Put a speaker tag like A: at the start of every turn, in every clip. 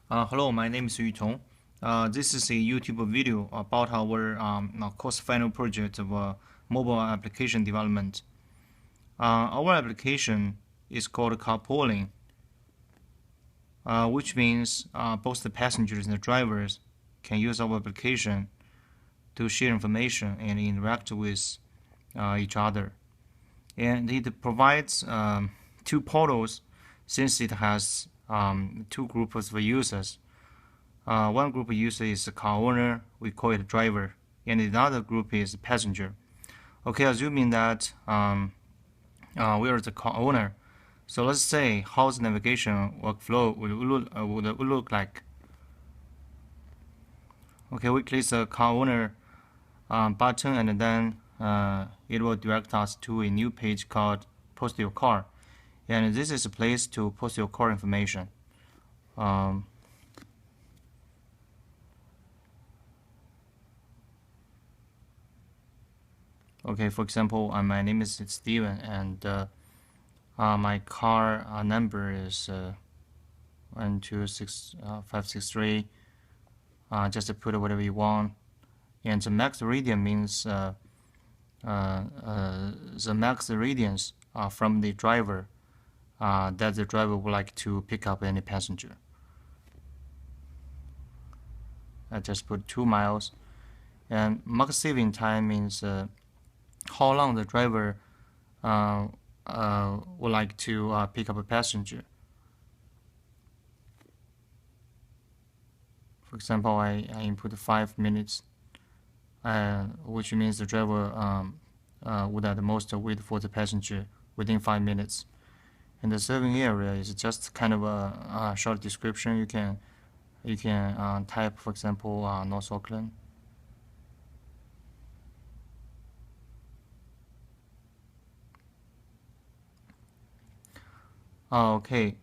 A: Hello, my name is Yutong. This is a YouTube video about our course final project of mobile application development. Our application is called CarPooling, which means both the passengers and the drivers can use our application to share information and interact with each other. And it provides two portals since it has two groups of users. One group of user is the car owner, we call it driver, and another group is passenger. Okay, assuming that we are the car owner, so let's say how the navigation workflow would look like. Okay, we click the car owner button, and then it will direct us to a new page called Post Your Car, and this is a place to post your car information. Okay, for example, my name is Steven, and my car number is 126563. Just put whatever you want. And the max radius means the max radius from the driver that the driver would like to pick up any passenger. I just put 2 miles. And max saving time means how long the driver would like to pick up a passenger. For example, I input 5 minutes, which means the driver would at the most wait for the passenger within 5 minutes. And the serving area is just kind of a short description. You can type, for example, North Auckland. Okay.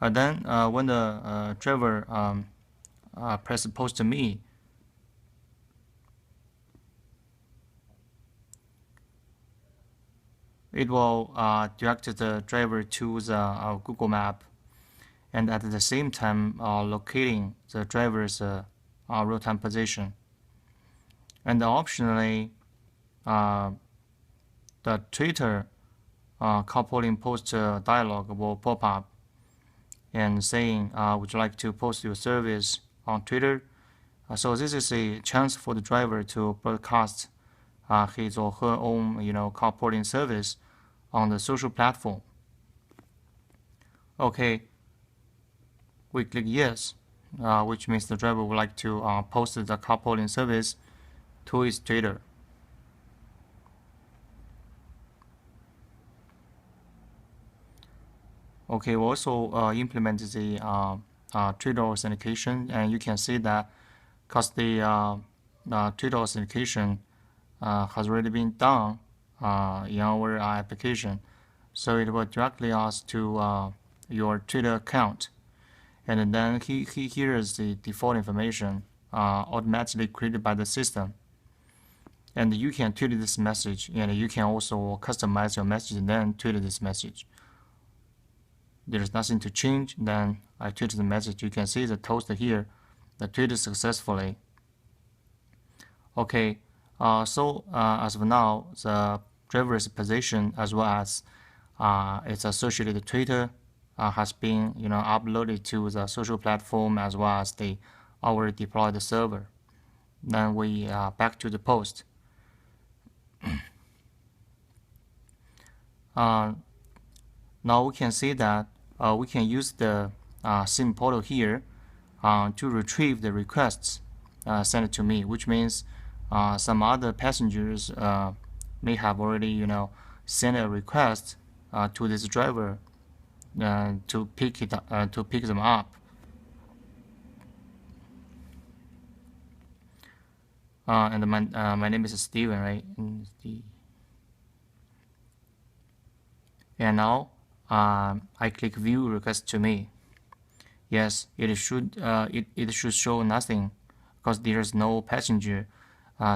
A: Then when the driver press post to me, it will direct the driver to the Google Map, and at the same time locating the driver's real-time position. And optionally, the Twitter CarPooling post dialog will pop up and saying, would you like to post your service on Twitter? So this is a chance for the driver to broadcast his or her own, carpooling service on the social platform. Okay, we click yes, which means the driver would like to post the carpooling service to his Twitter. Okay, we also implemented the Twitter authentication, and you can see that because the Twitter authentication has already been done in our application, so it will directly ask to your Twitter account, and then here is the default information automatically created by the system, and you can tweet this message, and you can also customize your message and then tweet this message. There's nothing to change, then I tweet the message. You can see the toast here, the tweeted successfully. Okay, so as of now, the driver's position as well as its associated Twitter has been uploaded to the social platform as well as our deployed server. Then we back to the post. Now we can see that we can use the SIM portal here to retrieve the requests sent to me, which means some other passengers may have already sent a request to this driver to pick them up. And my name is Steven, right? And now I click view request to me. Yes, it should show nothing because there is no passenger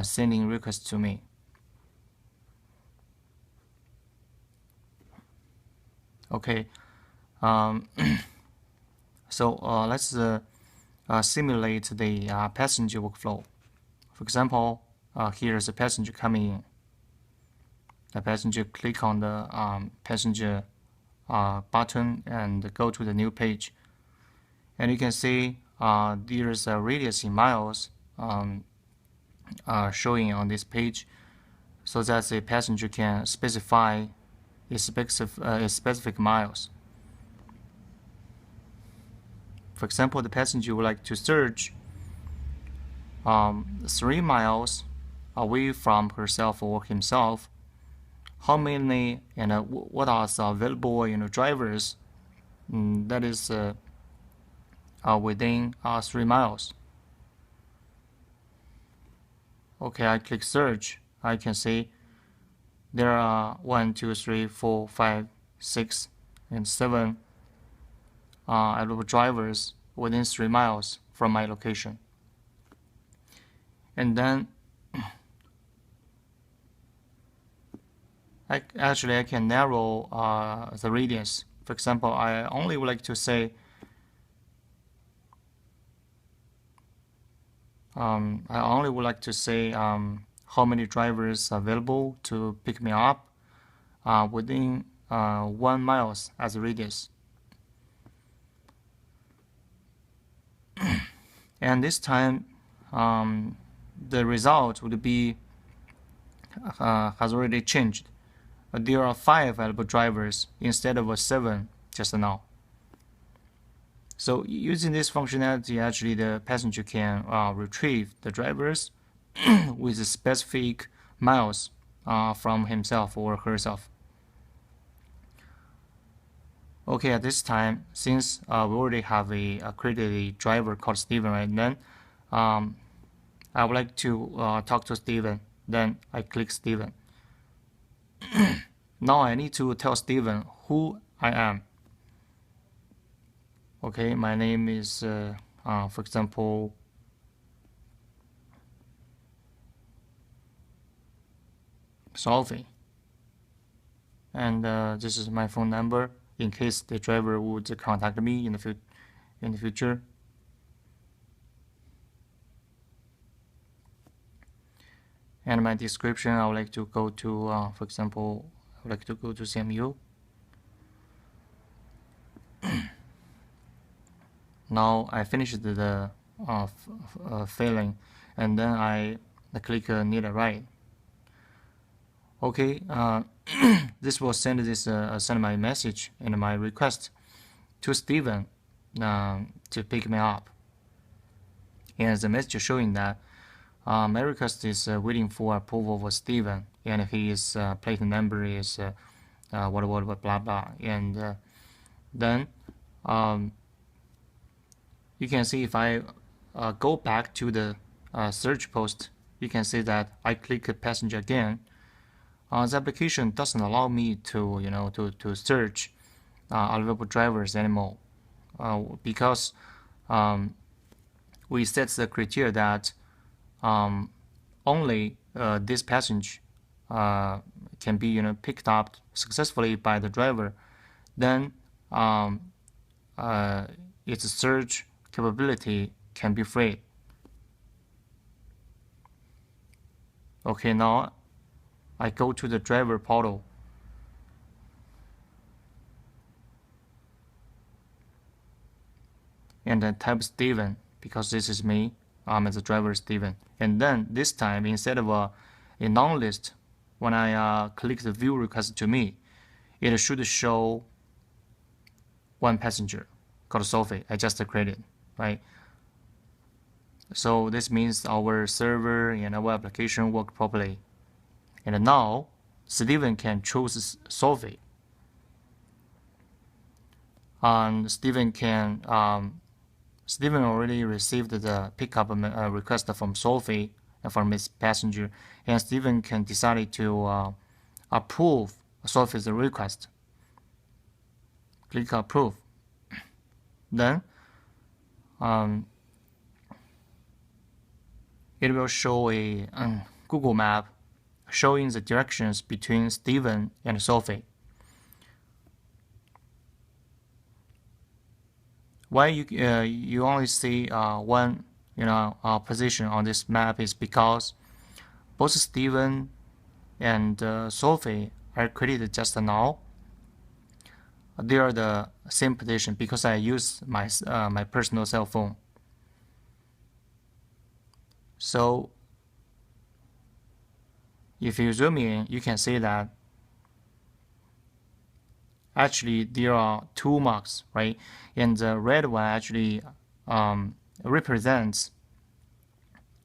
A: sending request to me. Okay, So let's simulate the passenger workflow. For example, here's a passenger coming in. The passenger click on the passenger button and go to the new page. And you can see there's a radius in miles showing on this page, so that the passenger can specify its specific miles. For example, the passenger would like to search 3 miles away from herself or himself. How many what are the available drivers that is within 3 miles. Okay, I click search. I can see there are 1, 2, 3, 4, 5, 6, and 7 available drivers within 3 miles from my location. And then I can narrow the radius. For example, I only would like to say how many drivers available to pick me up within 1 miles as a radius. And this time the result would be has already changed. There are 5 available drivers instead of 7 just now. So using this functionality, actually the passenger can retrieve the drivers with specific miles from himself or herself. Okay, at this time, since we already have created a driver called Steven, right? Then I would like to talk to Steven. Then I click Steven. Now I need to tell Steven who I am. Okay, my name is, for example, Sophie. And this is my phone number in case the driver would contact me in the future. And my description, I would like to go to, for example, I would like to go to CMU. Now I finished the filling, and then I click need a ride. Okay, this will send my message and my request to Steven to pick me up. And the message showing that my request is waiting for approval for Steven, and his plate number is what blah blah. And then you can see if I go back to the search post, you can see that I click passenger again. The application doesn't allow me to search available drivers anymore because we set the criteria that only this passenger can be picked up successfully by the driver. Then its search capability can be freed. Okay, now I go to the driver portal. And then type Steven, because this is me. I'm as a driver Steven. And then this time, instead of a non-list, when I click the view request to me, it should show one passenger called Sophie I just created, right? So this means our server and our application work properly. And now Steven can choose Sophie. And Steven already received the pickup request from Sophie from his passenger, and Steven can decide to approve Sophie's request. Click approve. Then it will show a Google map showing the directions between Steven and Sophie. why you only see one position on this map is because both Steven and Sophie are created just now. They are the same position because I use my personal cell phone. So if you zoom in, you can see that actually there are two marks, right? And the red one actually represents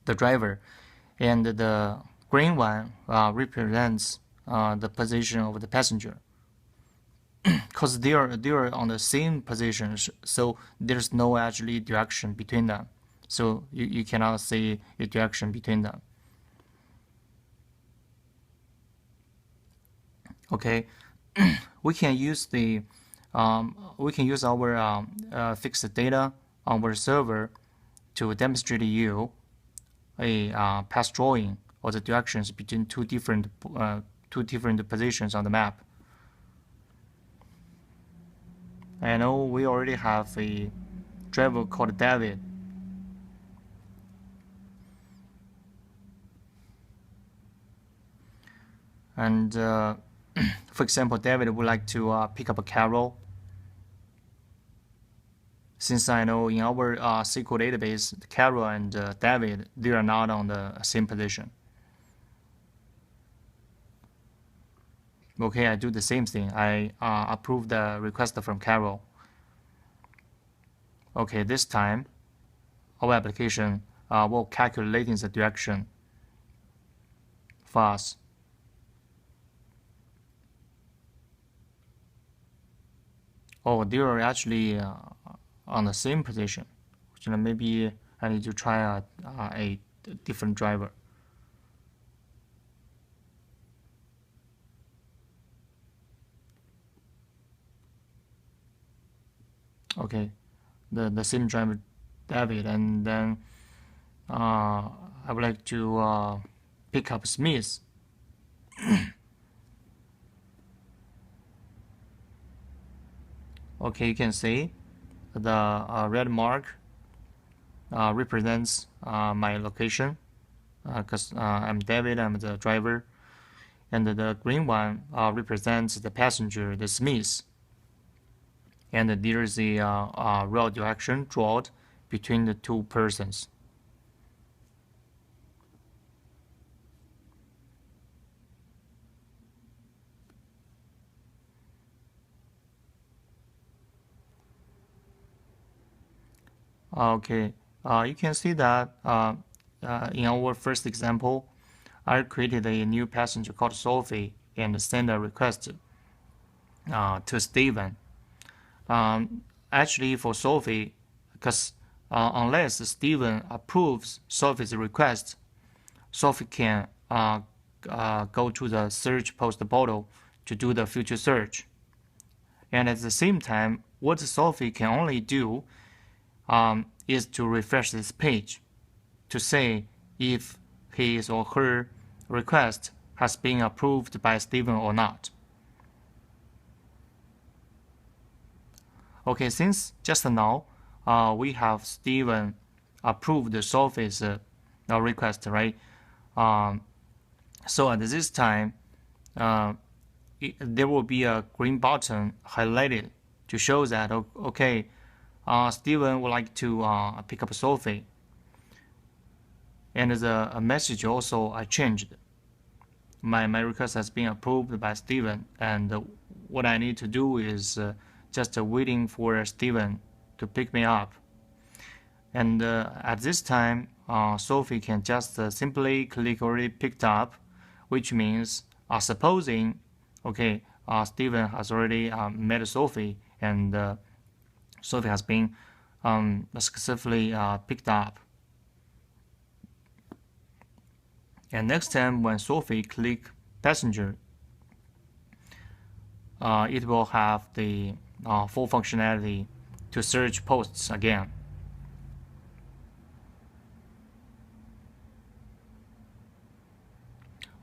A: the driver, and the green one represents the position of the passenger. Because they are on the same positions, so there's no actually direction between them. So you cannot see a direction between them. Okay, we can use our fixed data on our server to demonstrate to you a path drawing or the directions between two different positions on the map. I know we already have a driver called David. And for example, David would like to pick up a Carol. Since I know in our SQL database, Carol and David, they are not on the same position. Okay, I do the same thing. I approve the request from Carol. Okay, this time our application will calculate the direction for us. Oh, they are actually on the same position. So maybe I need to try a different driver. Okay, the same driver, David, and then I would like to pick up Smith. Okay, you can see the red mark represents my location because I'm David, I'm the driver, and the green one represents the passenger, the Smith. And there is a real direction drawn between the two persons. Okay, you can see that in our first example, I created a new passenger called Sophie and sent a request to Steven. Actually, for Sophie, because unless Steven approves Sophie's request, Sophie can go to the search post portal to do the future search. And at the same time, what Sophie can only do is to refresh this page to say if his or her request has been approved by Steven or not. Okay, since just now we have Steven approved Sophie's request, right? So at this time, there will be a green button highlighted to show that, okay, Steven would like to pick up Sophie. And the message also I changed. My request has been approved by Steven, and what I need to do is just waiting for Steven to pick me up. And at this time, Sophie can just simply click already picked up, which means supposing, okay, Steven has already met Sophie, and Sophie has been successfully picked up. And next time when Sophie click passenger, it will have the full functionality to search posts again.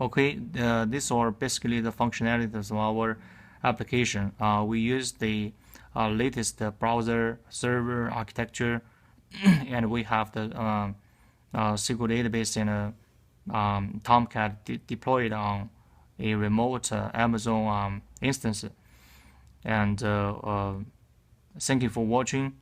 A: Okay, these are basically the functionalities of our application. We use the latest browser server architecture, and we have the SQL database in a Tomcat deployed on a remote Amazon instance. And thank you for watching.